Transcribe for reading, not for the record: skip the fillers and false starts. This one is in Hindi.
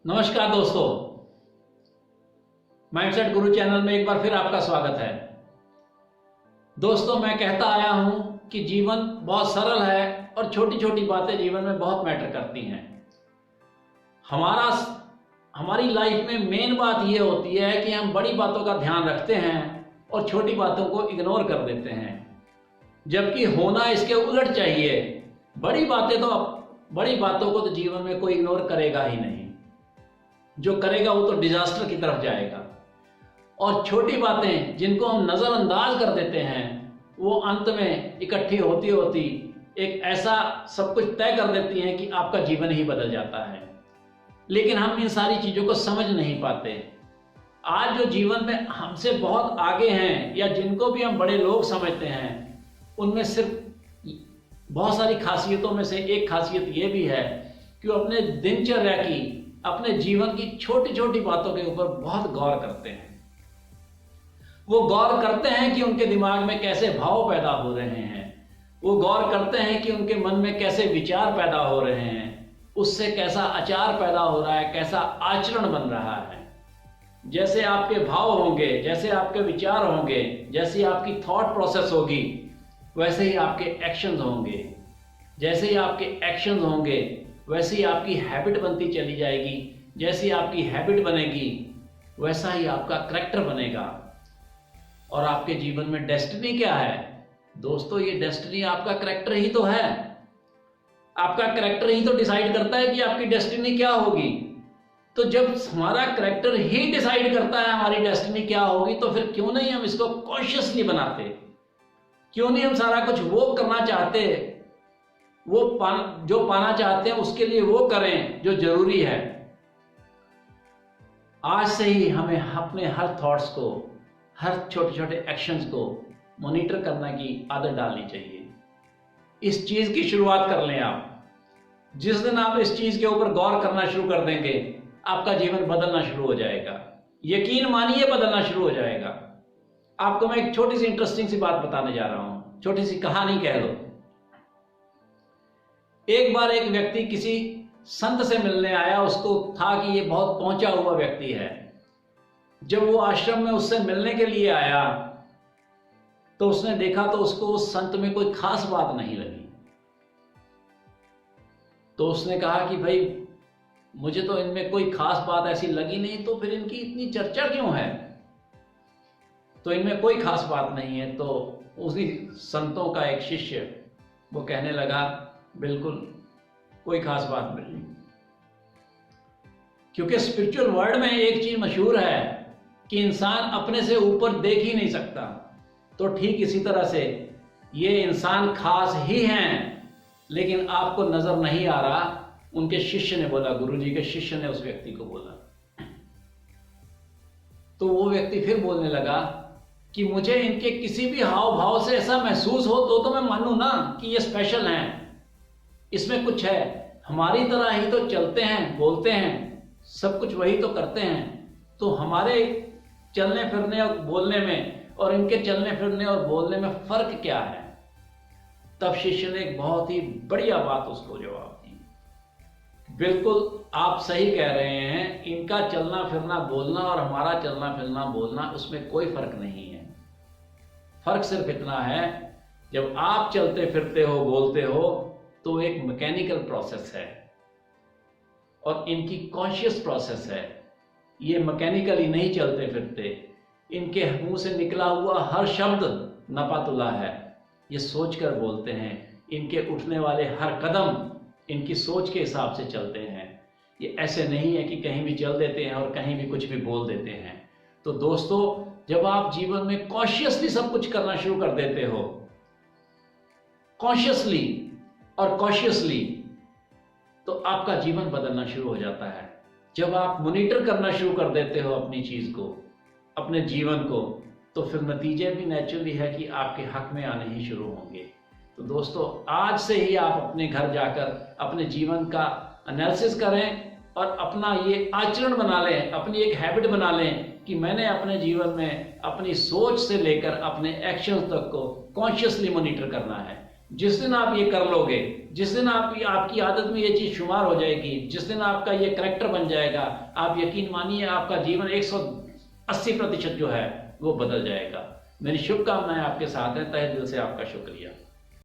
नमस्कार दोस्तों, माइंडसेट गुरु चैनल में एक बार फिर आपका स्वागत है। दोस्तों, मैं कहता आया हूं कि जीवन बहुत सरल है और छोटी छोटी बातें जीवन में बहुत मैटर करती हैं। हमारी लाइफ में मेन बात यह होती है कि हम बड़ी बातों का ध्यान रखते हैं और छोटी बातों को इग्नोर कर देते हैं, जबकि होना इसके उलट चाहिए। बड़ी बातों को तो जीवन में कोई इग्नोर करेगा ही नहीं। जो करेगा वो तो डिजास्टर की तरफ जाएगा। और छोटी बातें जिनको हम नज़रअंदाज कर देते हैं वो अंत में इकट्ठी होती होती एक ऐसा सब कुछ तय कर देती हैं कि आपका जीवन ही बदल जाता है। लेकिन हम इन सारी चीज़ों को समझ नहीं पाते। आज जो जीवन में हमसे बहुत आगे हैं या जिनको भी हम बड़े लोग समझते हैं, उनमें सिर्फ बहुत सारी खासियतों में से एक खासियत ये भी है कि वो अपने दिनचर्या की, अपने जीवन की छोटी छोटी बातों के ऊपर बहुत गौर करते हैं। वो गौर करते हैं कि उनके दिमाग में कैसे भाव पैदा हो रहे हैं। वो गौर करते हैं कि उनके मन में कैसे विचार पैदा हो रहे हैं, उससे कैसा आचार पैदा हो रहा है, कैसा आचरण बन रहा है। जैसे आपके भाव होंगे, जैसे आपके विचार होंगे, जैसी आपकी थॉट प्रोसेस होगी, वैसे ही आपके एक्शंस होंगे। जैसे ही आपके एक्शंस होंगे वैसे ही आपकी हैबिट बनती चली जाएगी। जैसी आपकी हैबिट बनेगी वैसा ही आपका करैक्टर बनेगा। और आपके जीवन में डेस्टिनी क्या है दोस्तों? ये डेस्टिनी आपका करैक्टर ही तो है। आपका करैक्टर ही तो डिसाइड करता है कि आपकी डेस्टिनी क्या होगी। तो जब हमारा करैक्टर ही डिसाइड करता है हमारी डेस्टिनी क्या होगी, तो फिर क्यों नहीं हम इसको कॉन्शियसली बनाते? क्यों नहीं हम सारा कुछ वो करना चाहते, जो पाना चाहते हैं उसके लिए वो करें जो जरूरी है। आज से ही हमें अपने हर थॉट्स को, हर छोटे छोटे एक्शंस को मॉनिटर करने की आदत डालनी चाहिए। इस चीज की शुरुआत कर लें आप। जिस दिन आप इस चीज के ऊपर गौर करना शुरू कर देंगे, आपका जीवन बदलना शुरू हो जाएगा। यकीन मानिए, बदलना शुरू हो जाएगा। आपको मैं एक छोटी सी इंटरेस्टिंग सी बात बताने जा रहा हूं, छोटी सी कहानी कह लो। एक बार एक व्यक्ति किसी संत से मिलने आया। उसको था कि ये बहुत पहुंचा हुआ व्यक्ति है। जब वो आश्रम में उससे मिलने के लिए आया तो उसने देखा तो उसको उस संत में कोई खास बात नहीं लगी। तो उसने कहा कि भाई, मुझे तो इनमें कोई खास बात ऐसी लगी नहीं, तो फिर इनकी इतनी चर्चा क्यों है? तो इनमें कोई खास बात नहीं है। तो उसी संतों का एक शिष्य वो कहने लगा, बिल्कुल कोई खास बात नहीं। क्योंकि स्पिरिचुअल वर्ल्ड में एक चीज मशहूर है कि इंसान अपने से ऊपर देख ही नहीं सकता। तो ठीक इसी तरह से ये इंसान खास ही हैं, लेकिन आपको नजर नहीं आ रहा। उनके शिष्य ने बोला, गुरुजी के शिष्य ने उस व्यक्ति को बोला। तो वो व्यक्ति फिर बोलने लगा कि मुझे इनके किसी भी हाव भाव से ऐसा महसूस हो तो मैं मानूं ना कि ये स्पेशल हैं, इसमें कुछ है। हमारी तरह ही तो चलते हैं, बोलते हैं, सब कुछ वही तो करते हैं। तो हमारे चलने फिरने और बोलने में और इनके चलने फिरने और बोलने में फर्क क्या है? तब शिष्य ने एक बहुत ही बढ़िया बात उसको जवाब दी। बिल्कुल आप सही कह रहे हैं। इनका चलना फिरना बोलना और हमारा चलना फिरना बोलना, उसमें कोई फर्क नहीं है। फर्क सिर्फ इतना है, जब आप चलते फिरते हो, बोलते हो, तो एक मैकेनिकल प्रोसेस है और इनकी कॉन्शियस प्रोसेस है। ये मैकेनिकली नहीं चलते फिरते। इनके मुंह से निकला हुआ हर शब्द नपातुला है। ये सोचकर बोलते हैं। इनके उठने वाले हर कदम इनकी सोच के हिसाब से चलते हैं। ये ऐसे नहीं है कि कहीं भी चल देते हैं और कहीं भी कुछ भी बोल देते हैं। तो दोस्तों, जब आप जीवन में कॉन्शियसली सब कुछ करना शुरू कर देते हो, कॉन्शियसली और कॉशियसली, तो आपका जीवन बदलना शुरू हो जाता है। जब आप मॉनिटर करना शुरू कर देते हो अपनी चीज को, अपने जीवन को, तो फिर नतीजे भी नेचुरली है कि आपके हक में आने ही शुरू होंगे। तो दोस्तों, आज से ही आप अपने घर जाकर अपने जीवन का एनालिसिस करें और अपना ये आचरण बना लें, अपनी एक हैबिट बना लें कि मैंने अपने जीवन में अपनी सोच से लेकर अपने एक्शंस तक को कॉन्शियसली मॉनिटर करना है। जिस दिन आप ये कर लोगे, जिस दिन आपकी आदत में ये चीज़ शुमार हो जाएगी, जिस दिन आपका ये करैक्टर बन जाएगा, आप यकीन मानिए आपका जीवन 180% जो है वो बदल जाएगा। मेरी शुभकामनाएं आपके साथ हैं, तहे दिल से आपका शुक्रिया।